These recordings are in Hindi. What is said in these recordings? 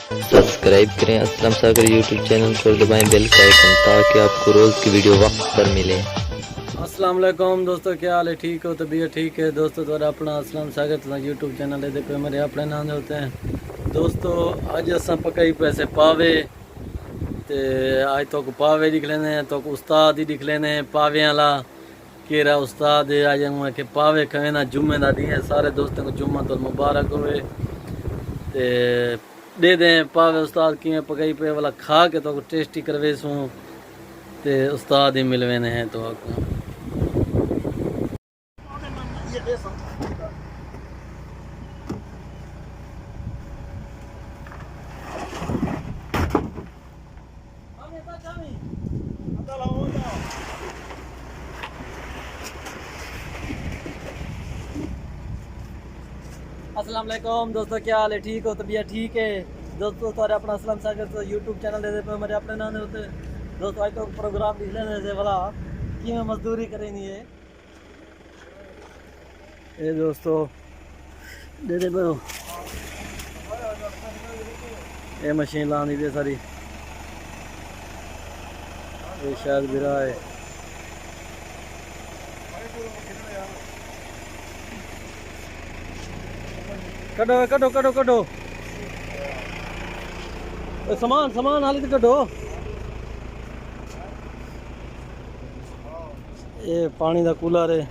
सब्सक्राइब करें असलम सागर यूट्यूब चैनल को, दबाएं बेल का आइकन ताकि आपको रोज़ की वीडियो वक्त पर मिले। अस्सलाम वालेकुम दोस्तों, क्या हाल है? ठीक हो? तबीयत ठीक है दोस्तों? तो अपना असलम सागर यूट्यूब चैनल है, देखो मेरे अपने नाम होते हैं दोस्तों। अज अस पकाई पैसे पावे ते अज तो पावे दिख लेने तो उस्ताद ही दिख लेने पावे वाला केरा उस्ताद है। आज मैं के पावे खाए ना जुम्मे का दी है, सारे दोस्तों को जुम्मा तो मुबारक होवे ते दे दें पावे उस्ताद किमें पकाई पे वाला खा के तो टेस्टी करवे सूँ ते उस्ताद ही मिलवे ने हैं तो आपको। अस्सलाम वालेकुम दोस्तों, क्या हाल है? ठीक हो? तबीयत ठीक है दोस्तों? तो अपना असलम सागर तो यूट्यूब चैनल दे पे मेरे अपने नाम होते दोस्तों। आज तो प्रोग्राम लिख लेने से वाला कि मैं मजदूरी करेंगी है ये दोस्तों दे दे बो ये मशीन लानी दे सारी ये शायद बिरा है। कटो कटो कटो कटो सामान सामान हाली तो कटो। ये पानी का कूलर है।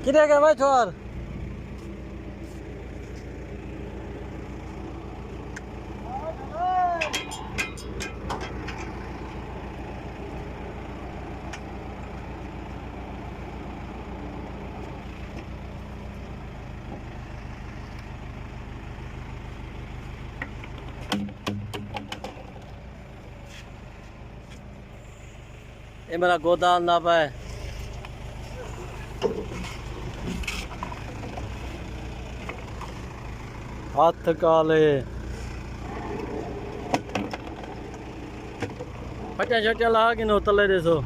कितने गए भाई छोर? ये मेरा गोदाम ना पाए हाथ काले फटा शटा ला के नो तले देसो।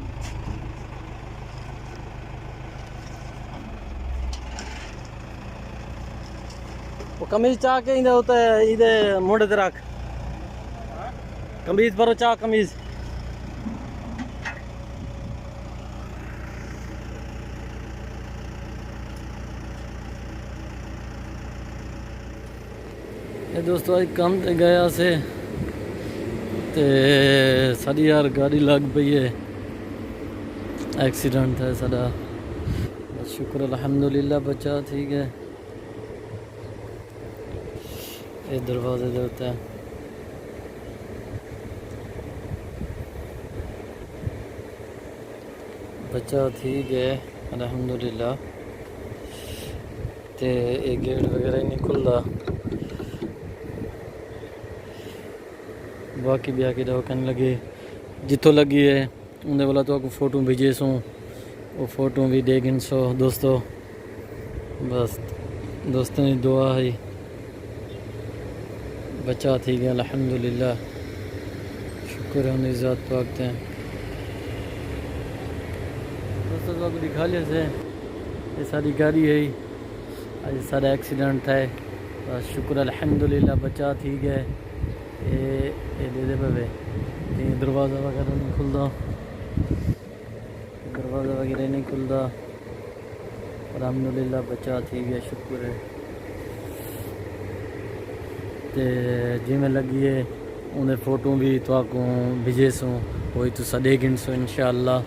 वो कमीज चाह के इंदे होता है इधे मुंडे ते रख कमीज पर चाह कमीज ये दोस्तों एक काम ते गया से ते साड़ी यार गाड़ी लग पई है, एक्सीडेंट है साड़ा। शुक्र अल्हम्दुलिल्लाह बचा ठीक है। ये दरवाजे दे होता है बचा ठीक है अल्हम्दुलिल्लाह। ते ये गेट वगैरह ही नहीं खुलता। बाकी भी आके कहने लगे जितों लगी है उन्हें बोला तो आपको फ़ोटो भेजे सूँ, वो फ़ोटो भी दे गिन सो दोस्तों। बस दोस्तों की दुआ है बचा थी गया अल्हम्दुलिल्लाह। शुक्र है उन्हें ज़ात पाक हैं दोस्तों। तो दिखा लिया से ये सारी गाड़ी है आज सारा एक्सीडेंट है। बस शुक्र अल्हम्दुलिल्लाह बचा थी गए। ये दे दे पे दरवाज़ा वगैरह नहीं खुलता, दरवाज़ा वगैरह नहीं खुलता अल्हम्दुलिल्लाह बचा थी गया शुक्र है। ते जिमें लगी है उन्हें फ़ोटो भी तो आपको भेजे सूँ वही तो सदे गिन सो इंशाअल्लाह।